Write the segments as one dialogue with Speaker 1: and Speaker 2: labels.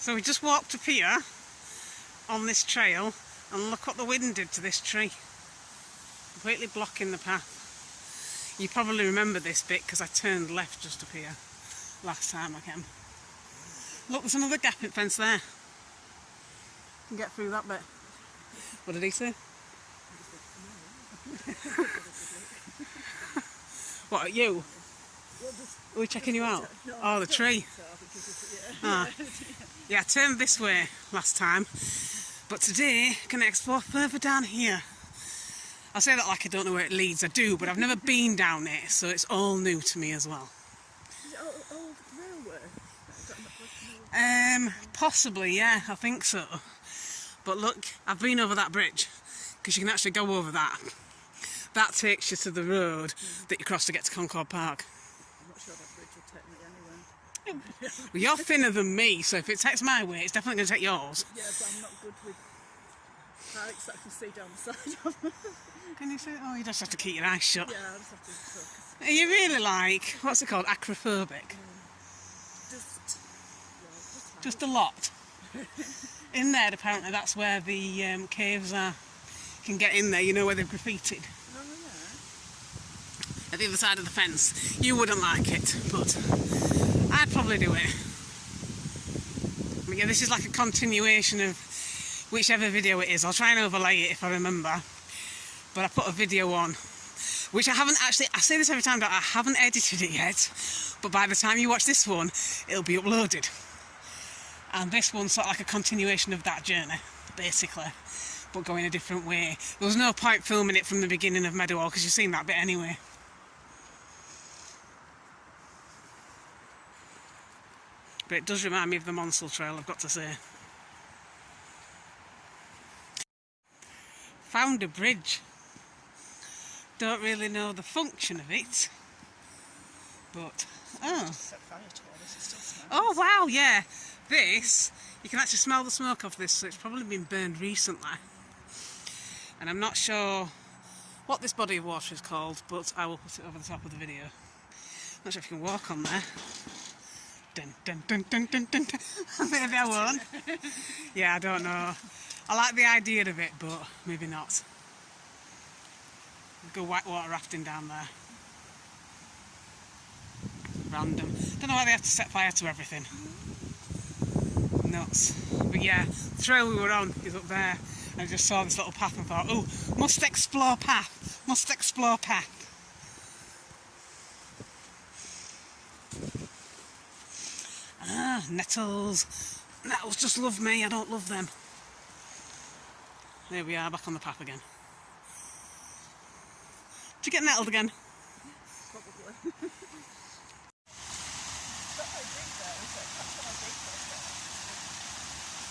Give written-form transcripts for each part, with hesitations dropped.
Speaker 1: So we just walked up here on this trail and look what the wind did to this tree. Completely blocking the path. You probably remember this bit because I turned left just up here last time I came. Look, there's another gap in fence there. You can get through that bit. What did he say? What, you? Are we checking you out? Oh, the tree. Ah. Yeah, I turned this way last time, but today I'm going to explore further down here. I say that like I don't know where it leads. I do, but I've never been down it, so it's all new to me as well.
Speaker 2: Is it old railway?
Speaker 1: Possibly, yeah, I think so. But look, I've been over that bridge, because you can actually go over that. That takes you to the road that you cross to get to Concord Park.
Speaker 2: I'm not sure that bridge will take me anywhere.
Speaker 1: Well, you're thinner than me, so if it takes my way, it's definitely going to take yours.
Speaker 2: Yeah, but I'm not good with heights that I can see down the side of them.
Speaker 1: Can you see? Oh, you just have to keep your eyes shut.
Speaker 2: Yeah, I just have to focus.
Speaker 1: Are you really like, what's it called, acrophobic? Just a lot. In there, apparently, that's where the caves are. You can get in there, you know where they've graffitied.
Speaker 2: Oh, yeah.
Speaker 1: At the other side of the fence. You wouldn't like it, but I'd probably do it. But yeah, this is like a continuation of whichever video it is. I'll try and overlay it if I remember. But I put a video on, which I haven't actually, I say this every time, that I haven't edited it yet, but by the time you watch this one, it'll be uploaded. And this one's sort of like a continuation of that journey, basically, but going a different way. There was no point filming it from the beginning of Meadowhall, because you've seen that bit anyway. But it does remind me of the Monsell Trail, I've got to say. Found a bridge. Don't really know the function of it, but oh wow, yeah, this, you can actually smell the smoke of this, so it's probably been burned recently, and I'm not sure what this body of water is called, but I will put it over the top of the video. Not sure if you can walk on there. Dun, dun, dun, dun, dun, dun, dun. Maybe I won't. Yeah, I don't know. I like the idea of it, but maybe not. Go whitewater rafting down there. Random. Don't know why they have to set fire to everything. Nuts. But yeah, the trail we were on is up there. And I just saw this little path and thought, oh, must explore path. Must explore path. Ah, nettles. Nettles just love me, I don't love them. There we are, back on the path again. Did you get nettled again?
Speaker 2: Probably.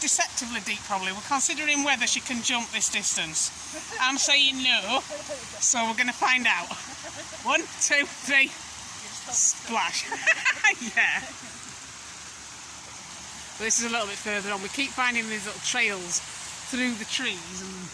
Speaker 1: Deceptively deep, probably. We're considering whether she can jump this distance. I'm saying no, so we're going to find out. 1, 2, 3, splash. Yeah. But this is a little bit further on. We keep finding these little trails through the trees and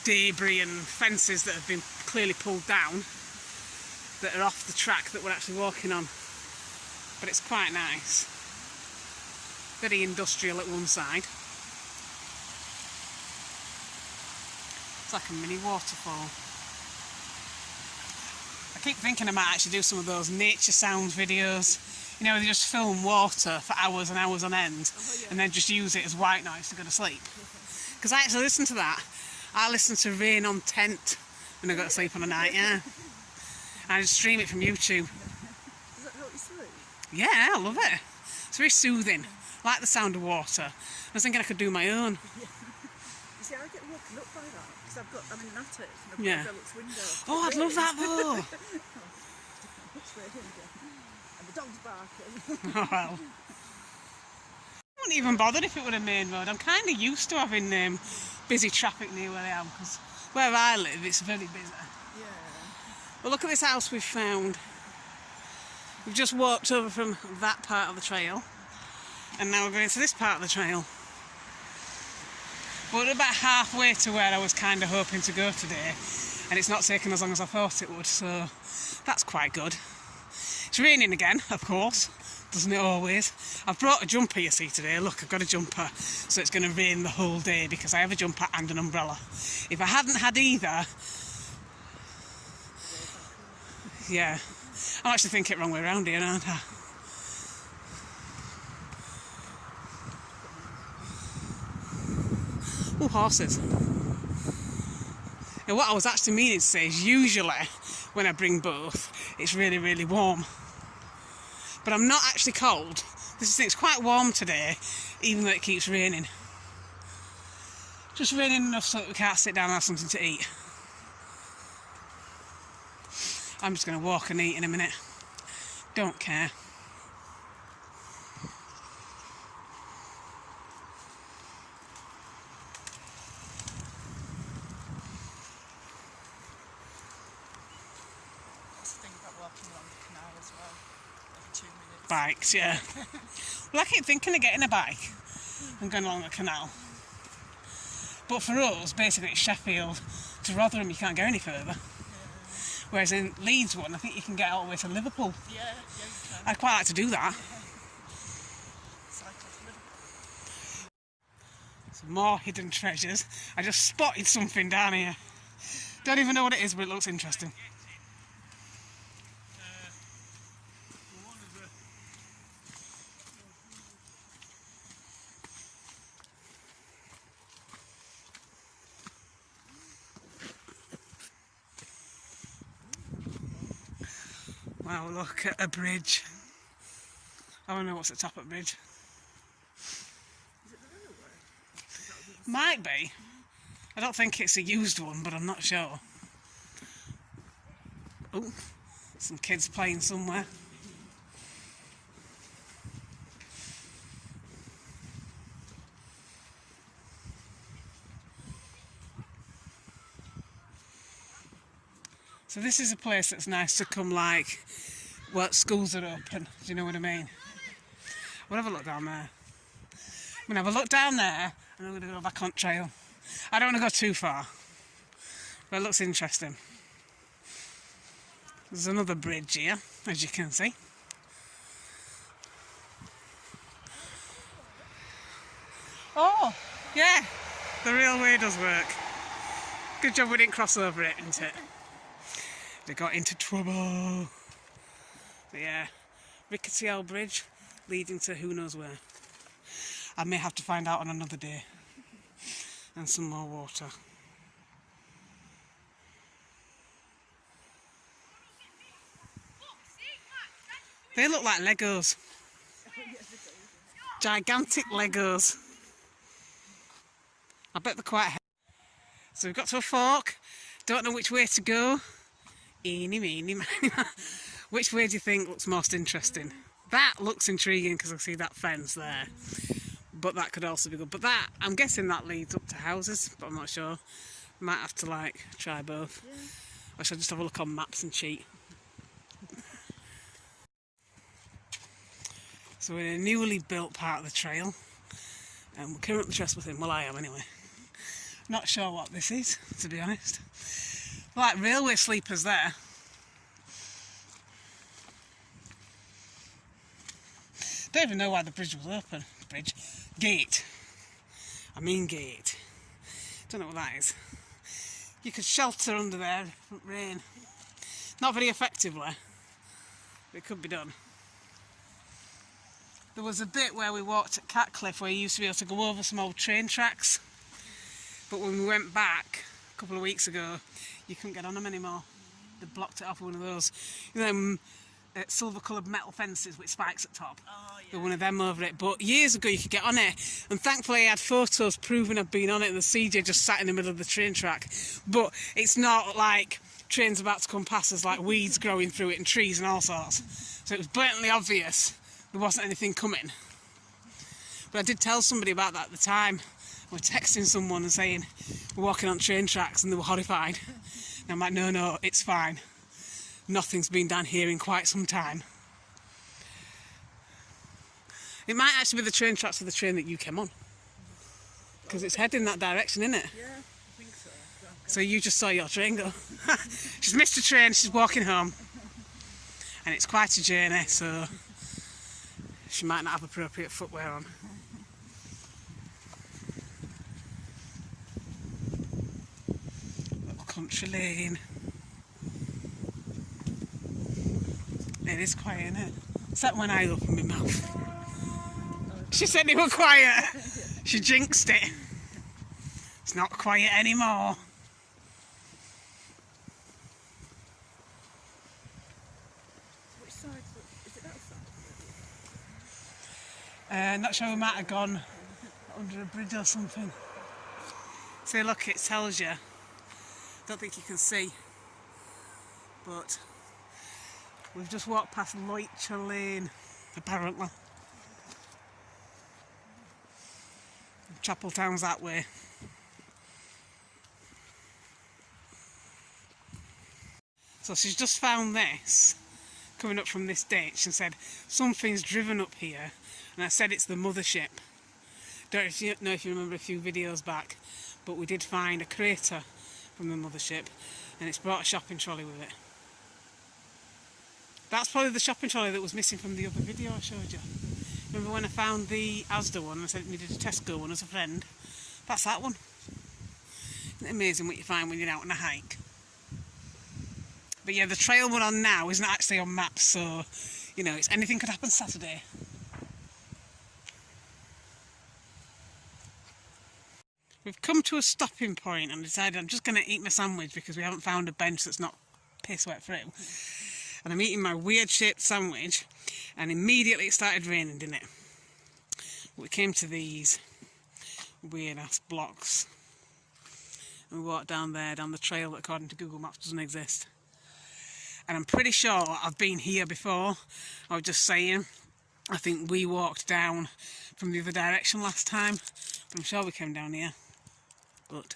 Speaker 1: debris and fences that have been clearly pulled down that are off the track that we're actually walking on. But it's quite nice. Very industrial at one side. It's like a mini waterfall. I keep thinking I might actually do some of those nature sounds videos. You know, where they just film water for hours and hours on end, and then just use it as white noise to go to sleep. Because I actually listen to that. I listen to Rain on Tent when I go to sleep on a night, yeah. I just stream it from YouTube.
Speaker 2: Does that help you sleep?
Speaker 1: Yeah, I love it. It's very soothing. I like the sound of water. I was thinking I could do my own.
Speaker 2: Yeah. You see, I get woken up by that, because I'm in an attic, and I've got
Speaker 1: Yeah.
Speaker 2: a Velux window.
Speaker 1: Oh, I'd love that though.
Speaker 2: It's raining again. And the dog's barking.
Speaker 1: Oh well. I wouldn't even bothered if it were a main road. I'm kind of used to having busy traffic near where I am, because where I live it's very busy.
Speaker 2: Yeah.
Speaker 1: But look at this house we've found. We've just walked over from that part of the trail, and now we're going to this part of the trail. But we're about halfway to where I was kind of hoping to go today, and it's not taken as long as I thought it would, so that's quite good. It's raining again, of course, doesn't it always? I've brought a jumper, you see, today. Look, I've got a jumper, so it's going to rain the whole day because I have a jumper and an umbrella. If I hadn't had either, yeah, I actually think it wrong way around here, aren't I? Oh, horses. Now, what I was actually meaning to say is usually when I bring both, it's really, really warm. But I'm not actually cold. It's quite warm today, even though it keeps raining. Just raining enough so that we can't sit down and have something to eat. I'm just going to walk and eat in a minute. Don't care.
Speaker 2: That's the thing about walking along the canal as well. Every 2 minutes.
Speaker 1: Bikes, yeah. Well, I keep thinking of getting a bike and going along the canal. But for us, basically it's Sheffield to Rotherham, you can't go any further. Whereas in Leeds one, I think you can get all the way to Liverpool.
Speaker 2: Yeah, you can.
Speaker 1: I'd quite like to do that.
Speaker 2: Cycle to Liverpool.
Speaker 1: Some more hidden treasures. I just spotted something down here. Don't even know what it is, but it looks interesting. Wow, look at a bridge. I don't know what's at the top of the bridge.
Speaker 2: Is it the railway?
Speaker 1: Might be. I don't think it's a used one, but I'm not sure. Oh, some kids playing somewhere. So this is a place that's nice to come, like, well, schools are open. Do you know what I mean? We'll have a look down there. I'm going to have a look down there and I'm going to go back on trail. I don't want to go too far, but it looks interesting. There's another bridge here, as you can see. Oh, yeah, the railway does work. Good job we didn't cross over it, isn't it? They got into trouble. But yeah, rickety old bridge leading to who knows where. I may have to find out on another day. And some more water. They look like Legos. Gigantic Legos. I bet they're quite heavy. So we've got to a fork. Don't know which way to go. Eeny, meeny, miny. Which way do you think looks most interesting? That looks intriguing because I see that fence there. But that could also be good. But that, I'm guessing that leads up to houses, but I'm not sure. Might have to, like, try both. Yeah. Or should I just have a look on maps and cheat? So we're in a newly built part of the trail. And we're currently trespassing. Well, I am anyway. Not sure what this is, to be honest. Like railway sleepers there. Don't even know why the bridge was open. Bridge. Gate. I mean gate. Don't know what that is. You could shelter under there from rain. Not very effectively. But it could be done. There was a bit where we walked at Catcliffe where you used to be able to go over some old train tracks. But when we went back a couple of weeks ago, you couldn't get on them anymore. They blocked it off with one of those, you know, silver coloured metal fences with spikes at top.
Speaker 2: Oh, yeah.
Speaker 1: There were one of them over it. But years ago you could get on it, and thankfully I had photos proving I'd been on it, and the CJ just sat in the middle of the train track. But it's not like trains about to come past, there's like weeds growing through it and trees and all sorts. So it was blatantly obvious there wasn't anything coming. But I did tell somebody about that at the time. We're texting someone and saying we're walking on train tracks, and they were horrified. And I'm like, no, it's fine. Nothing's been down here in quite some time. It might actually be the train tracks of the train that you came on. Because it's heading that direction, isn't it?
Speaker 2: Yeah, I think so.
Speaker 1: So you just saw your train go. She's missed a train, she's walking home. And it's quite a journey, so She might not have appropriate footwear on. Little country lane. It is quiet, isn't it? Except when I open my mouth. She said it was quiet. She jinxed it. It's not quiet anymore.
Speaker 2: Which side is it? That side?
Speaker 1: Not sure, we might have gone under a bridge or something. See, look, it tells you. Don't think you can see, but we've just walked past Loitcher Lane, apparently. Chapeltown's that way. So she's just found this coming up from this ditch and said something's driven up here, and I said it's the mothership. Don't know if you remember a few videos back, but we did find a crater from the mothership, and it's brought a shopping trolley with it. That's probably the shopping trolley that was missing from the other video I showed you. Remember when I found the Asda one and I said it needed a Tesco one as a friend? That's that one. Isn't it amazing what you find when you're out on a hike? But yeah, the trail we're on now isn't actually on maps, so, you know, anything could happen Saturday. We've come to a stopping point and decided I'm just going to eat my sandwich because we haven't found a bench that's not piss wet through. And I'm eating my weird shaped sandwich, and immediately it started raining, didn't it? We came to these weird ass blocks and we walked down there, down the trail that according to Google Maps doesn't exist. And I'm pretty sure I've been here before. I was just saying, I think we walked down from the other direction last time, but I'm sure we came down here. But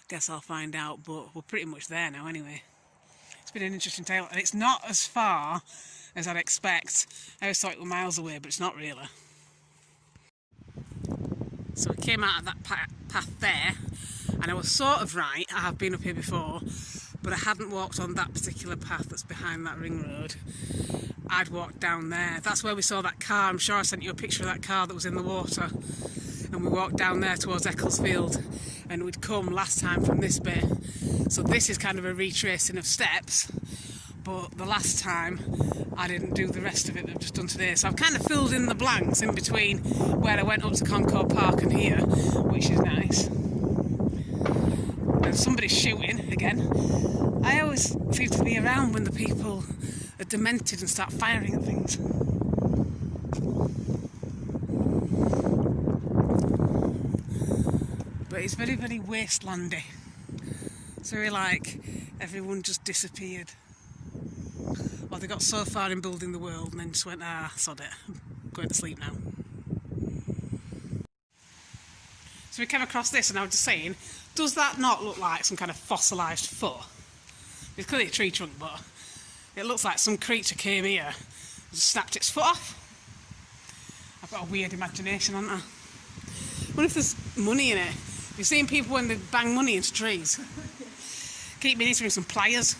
Speaker 1: guess I'll find out, but we're pretty much there now anyway. It's been an interesting trail, and it's not as far as I'd expect. I always thought it was miles away, but it's not really. So we came out of that path there, and I was sort of right. I have been up here before, but I hadn't walked on that particular path that's behind that ring road. I'd walked down there. That's where we saw that car. I'm sure I sent you a picture of that car that was in the water. And we walked down there towards Ecclesfield, and we'd come last time from this bit. So this is kind of a retracing of steps, but the last time I didn't do the rest of it that I've just done today. So I've kind of filled in the blanks in between where I went up to Concord Park and here, which is nice. And somebody's shooting again. I always seem to be around when the people are demented and start firing at things. But it's very, very wastelandy. It's very like everyone just disappeared. Well, they got so far in building the world and then just went, sod it, I'm going to sleep now. So we came across this and I was just saying, does that not look like some kind of fossilised foot? It's clearly a tree trunk, but it looks like some creature came here and just snapped its foot off. I've got a weird imagination, haven't I? I wonder if there's money in it. You've seen people when they bang money into trees. Keep meaning to bring some pliers.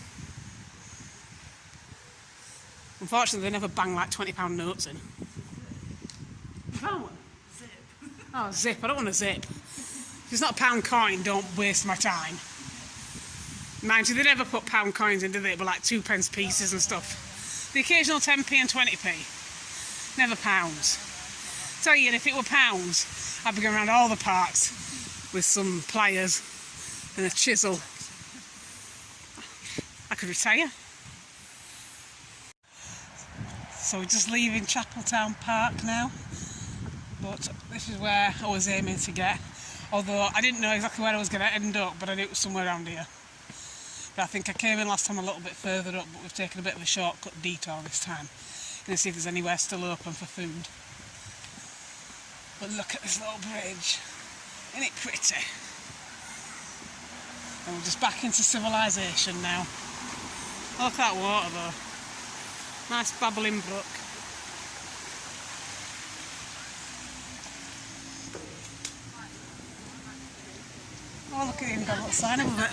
Speaker 1: Unfortunately, they never bang like £20 notes in. You found one?
Speaker 2: Zip.
Speaker 1: Oh, zip. I don't want a zip. If it's not a pound coin, don't waste my time. Mind you, they never put pound coins in, do they? But like 2p pieces and stuff. The occasional 10p and 20p. Never pounds. Tell you, if it were pounds, I'd be going around all the parks with some pliers and a chisel. I could retire. So we're just leaving Chapeltown Park now, but this is where I was aiming to get, although I didn't know exactly where I was going to end up, but I knew it was somewhere around here. But I think I came in last time a little bit further up, but we've taken a bit of a shortcut detour this time. Going to see if there's anywhere still open for food. But look at this little bridge. Isn't it pretty? And we're just back into civilization now. Oh, look at that water though. Nice babbling brook. Oh, look at him, got a little sign above it.